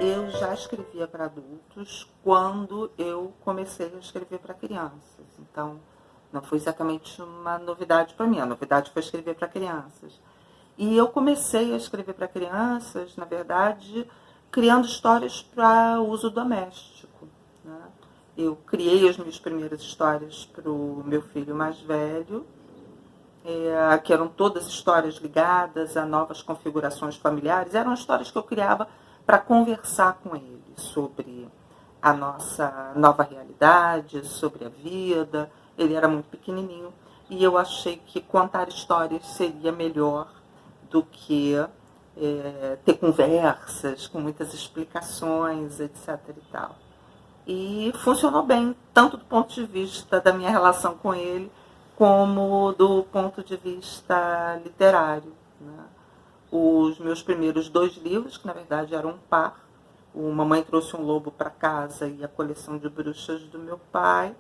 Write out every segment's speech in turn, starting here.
eu já escrevia para adultos quando eu comecei a escrever para crianças. Então, não foi exatamente uma novidade para mim. A novidade foi escrever para crianças. E eu comecei a escrever para crianças, na verdade, criando histórias para uso doméstico, né? Eu criei as minhas primeiras histórias para o meu filho mais velho, que eram todas histórias ligadas a novas configurações familiares. Eram histórias que eu criava para conversar com ele sobre a nossa nova realidade, sobre a vida. Ele era muito pequenininho e eu achei que contar histórias seria melhor do que ter conversas com muitas explicações, etc. e tal. E funcionou bem, tanto do ponto de vista da minha relação com ele, como do ponto de vista literário, né? Os meus primeiros 2 livros, que na verdade eram um par, o Mamãe Trouxe um Lobo para Casa e a Coleção de Bruxas do Meu Pai,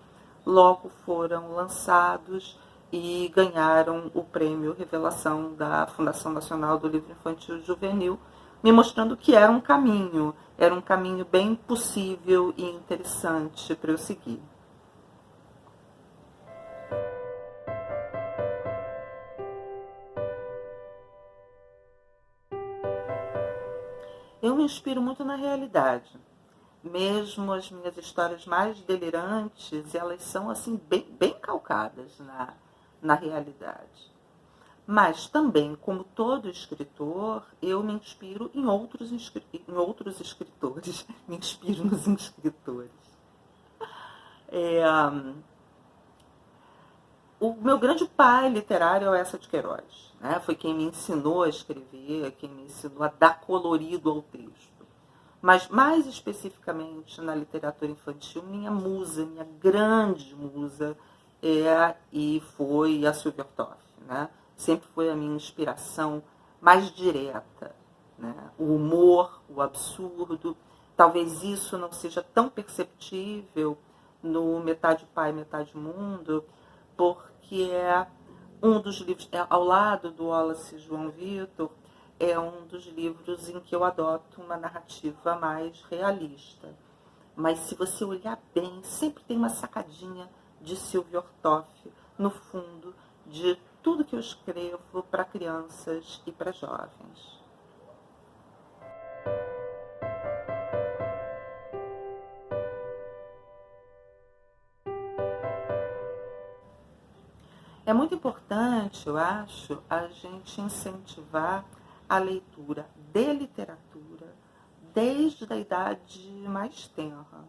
logo foram lançados e ganharam o prêmio Revelação da Fundação Nacional do Livro Infantil e Juvenil, me mostrando que era um caminho bem possível e interessante para eu seguir. Eu me inspiro muito na realidade. Mesmo as minhas histórias mais delirantes, elas são assim bem calcadas na realidade. Mas também, como todo escritor, eu me inspiro em outros escritores. Me inspiro nos escritores. O meu grande pai literário é o Eça de Queiroz, né? Foi quem me ensinou a escrever, quem me ensinou a dar colorido ao texto. Mas, mais especificamente na literatura infantil, minha musa, minha grande musa, e foi a Sylvia Orthoff, né? Sempre foi a minha inspiração mais direta, né? O humor, o absurdo. Talvez isso não seja tão perceptível no Metade Pai, Metade Mundo, porque é um dos livros, ao lado do Wallace João Vitor, é um dos livros em que eu adoto uma narrativa mais realista. Mas se você olhar bem, sempre tem uma sacadinha de Sylvia Orthoff no fundo de tudo que eu escrevo para crianças e para jovens. É muito importante, eu acho, a gente incentivar a leitura de literatura desde a idade mais tenra.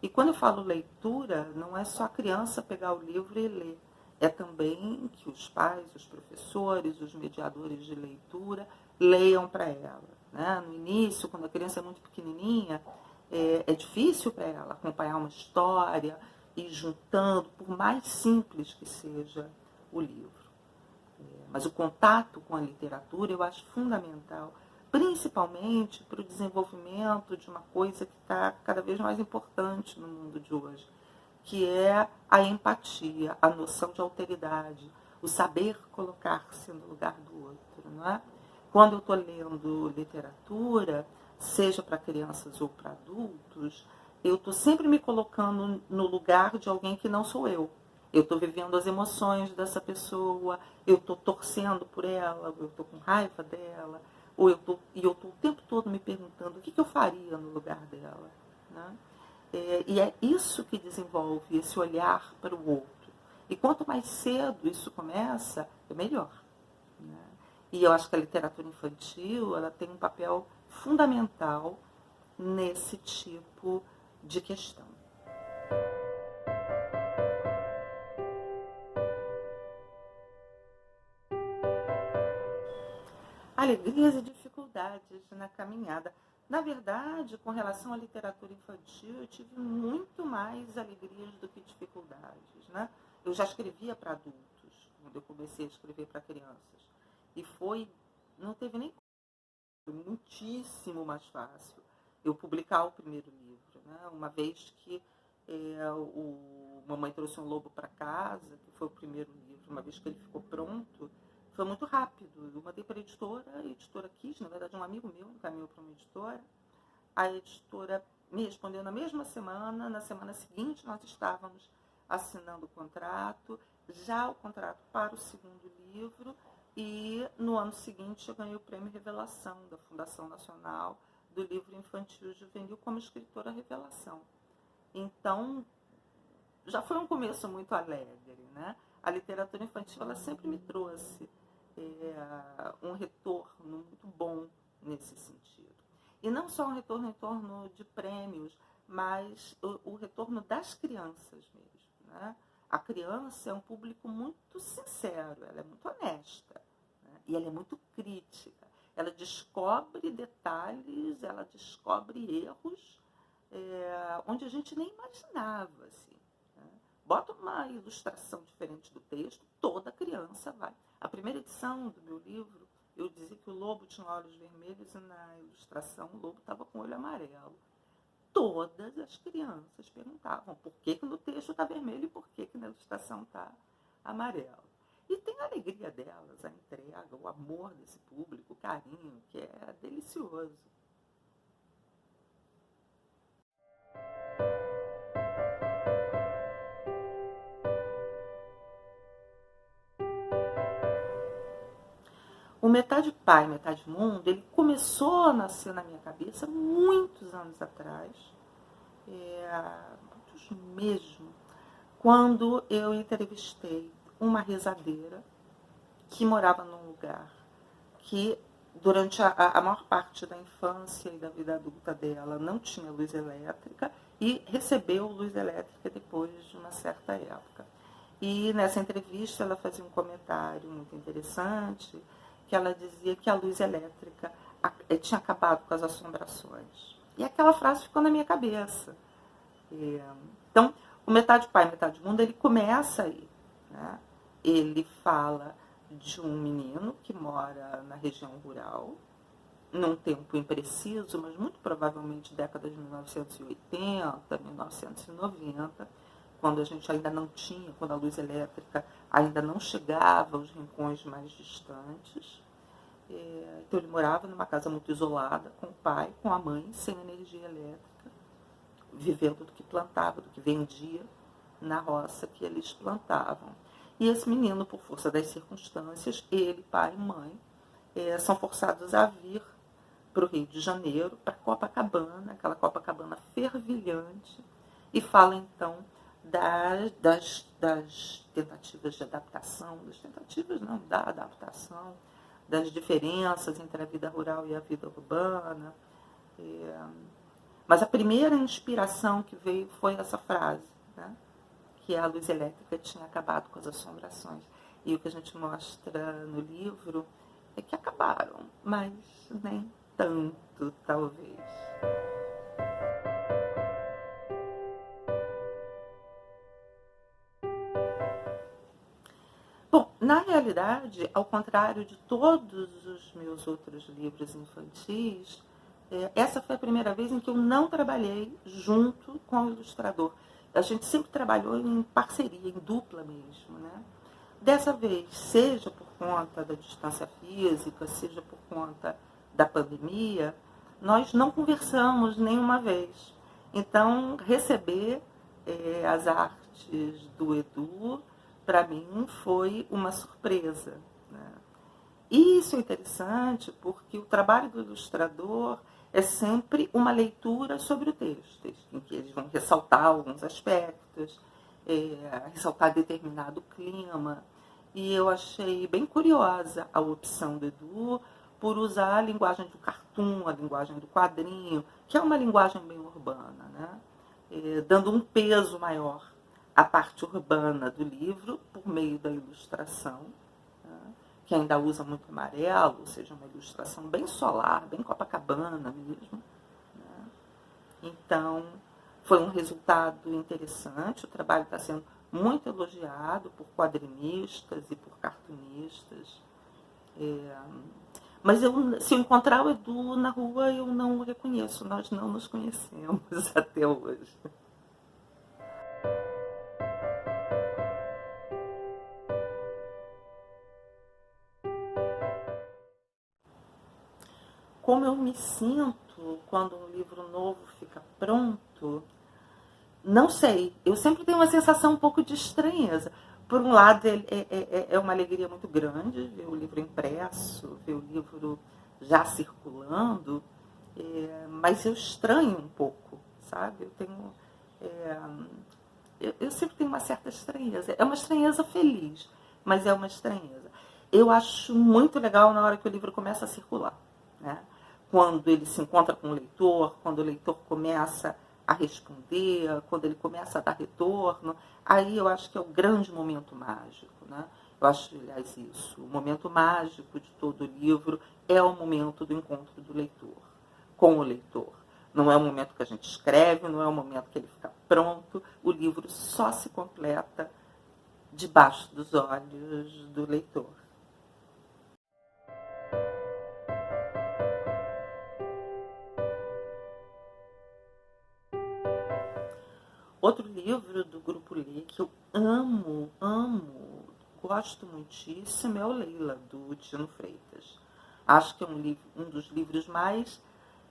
E quando eu falo leitura, não é só a criança pegar o livro e ler. É também que os pais, os professores, os mediadores de leitura leiam para ela, né? No início, quando a criança é muito pequenininha, é difícil para ela acompanhar uma história e juntando, por mais simples que seja o livro. Mas o contato com a literatura eu acho fundamental, principalmente para o desenvolvimento de uma coisa que está cada vez mais importante no mundo de hoje, que é a empatia, a noção de alteridade, o saber colocar-se no lugar do outro, não é? Quando eu estou lendo literatura, seja para crianças ou para adultos, eu estou sempre me colocando no lugar de alguém que não sou eu. Eu estou vivendo as emoções dessa pessoa, eu estou torcendo por ela, eu estou com raiva dela, ou eu estou o tempo todo me perguntando o que eu faria no lugar dela, né? E é isso que desenvolve esse olhar para o outro. E quanto mais cedo isso começa, é melhor, né? E eu acho que a literatura infantil ela tem um papel fundamental nesse tipo de questão. Alegrias e dificuldades na caminhada. Na verdade, com relação à literatura infantil, eu tive muito mais alegrias do que dificuldades, né? Eu já escrevia para adultos, quando eu comecei a escrever para crianças. E não teve nem muitíssimo mais fácil eu publicar o primeiro livro, né? Uma vez que o Mamãe Trouxe um Lobo para Casa, que foi o primeiro livro, uma vez que ele ficou pronto, foi muito rápido. Eu mandei para a editora quis, na verdade um amigo meu encaminhou para uma editora, a editora me respondeu na mesma semana. Na semana seguinte, nós estávamos assinando o contrato, já o contrato para o segundo livro, e no ano seguinte eu ganhei o Prêmio Revelação da Fundação Nacional do Livro Infantil e Juvenil como escritora revelação. Então, já foi um começo muito alegre, né? A literatura infantil, ela sempre me trouxe um retorno muito bom nesse sentido. E não só um retorno em torno de prêmios, mas o retorno das crianças mesmo, né? A criança é um público muito sincero, ela é muito honesta, né? E ela é muito crítica. Ela descobre detalhes, ela descobre erros onde a gente nem imaginava, assim. Bota uma ilustração diferente do texto, toda criança vai. A primeira edição do meu livro, eu dizia que o lobo tinha olhos vermelhos e na ilustração o lobo estava com olho amarelo. Todas as crianças perguntavam por que no texto está vermelho e por que na ilustração está amarelo. E tem a alegria delas, a entrega, o amor desse público, o carinho, que é delicioso. O Metade Pai, Metade Mundo, ele começou a nascer na minha cabeça muitos anos atrás, muitos mesmo, quando eu entrevistei uma rezadeira que morava num lugar que, durante a maior parte da infância e da vida adulta dela, não tinha luz elétrica e recebeu luz elétrica depois de uma certa época. E nessa entrevista ela fazia um comentário muito interessante, que ela dizia que a luz elétrica tinha acabado com as assombrações. E aquela frase ficou na minha cabeça. Então, o Metade Pai, Metade Mundo, ele começa aí, né? Ele fala de um menino que mora na região rural, num tempo impreciso, mas muito provavelmente década de 1980, 1990, quando a gente ainda não tinha, quando a luz elétrica ainda não chegava aos rincões mais distantes. Então ele morava numa casa muito isolada, com o pai, com a mãe, sem energia elétrica, vivendo do que plantava, do que vendia na roça que eles plantavam. E esse menino, por força das circunstâncias, ele, pai e mãe, são forçados a vir para o Rio de Janeiro, para Copacabana, aquela Copacabana fervilhante, e fala então das tentativas de adaptação, da adaptação, das diferenças entre a vida rural e a vida urbana. Mas a primeira inspiração que veio foi essa frase, né? Que a luz elétrica tinha acabado com as assombrações. E o que a gente mostra no livro é que acabaram, mas nem tanto, talvez. Bom, na realidade, ao contrário de todos os meus outros livros infantis, essa foi a primeira vez em que eu não trabalhei junto com o ilustrador. A gente sempre trabalhou em parceria, em dupla mesmo, né? Dessa vez, seja por conta da distância física, seja por conta da pandemia, nós não conversamos nenhuma vez. Então, receber as artes do Edu, para mim, foi uma surpresa, né? E isso é interessante porque o trabalho do ilustrador é sempre uma leitura sobre o texto, em que eles vão ressaltar alguns aspectos, ressaltar determinado clima. E eu achei bem curiosa a opção do Edu por usar a linguagem do cartoon, a linguagem do quadrinho, que é uma linguagem bem urbana, né? Dando um peso maior à parte urbana do livro por meio da ilustração, né? Que ainda usa muito amarelo, ou seja, uma ilustração bem solar, bem Copacabana mesmo, né? Então, foi um resultado interessante, o trabalho está sendo muito elogiado por quadrinistas e por cartunistas. Mas se eu encontrar o Edu na rua, eu não o reconheço, nós não nos conhecemos até hoje. Como eu me sinto quando um livro novo fica pronto, não sei, eu sempre tenho uma sensação um pouco de estranheza. Por um lado, é uma alegria muito grande ver o livro impresso, ver o livro já circulando, mas eu estranho um pouco, sabe? É, eu sempre tenho uma certa estranheza. É uma estranheza feliz, mas é uma estranheza. Eu acho muito legal na hora que o livro começa a circular, né? Quando ele se encontra com o leitor, quando o leitor começa a responder, quando ele começa a dar retorno, aí eu acho que é o grande momento mágico, né? Eu acho, aliás, isso. O momento mágico de todo o livro é o momento do encontro do leitor com o leitor. Não é o momento que a gente escreve, não é o momento que ele fica pronto. O livro só se completa debaixo dos olhos do leitor. Outro livro do Grupo Lê que eu amo, gosto muitíssimo é o Leila, do Dino Freitas. Acho que é um dos livros mais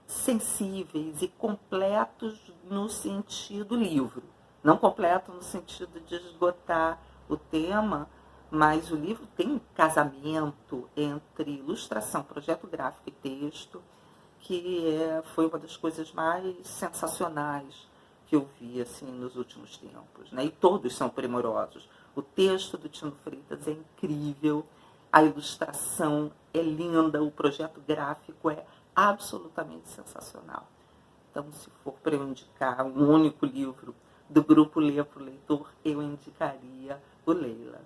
sensíveis e completos no sentido livro. Não completo no sentido de esgotar o tema, mas o livro tem um casamento entre ilustração, projeto gráfico e texto, que foi uma das coisas mais sensacionais que eu vi assim, nos últimos tempos. Né? E todos são primorosos. O texto do Tino Freitas é incrível, a ilustração é linda, o projeto gráfico é absolutamente sensacional. Então, se for para eu indicar um único livro do Grupo Lê para o Leitor, eu indicaria o Leila.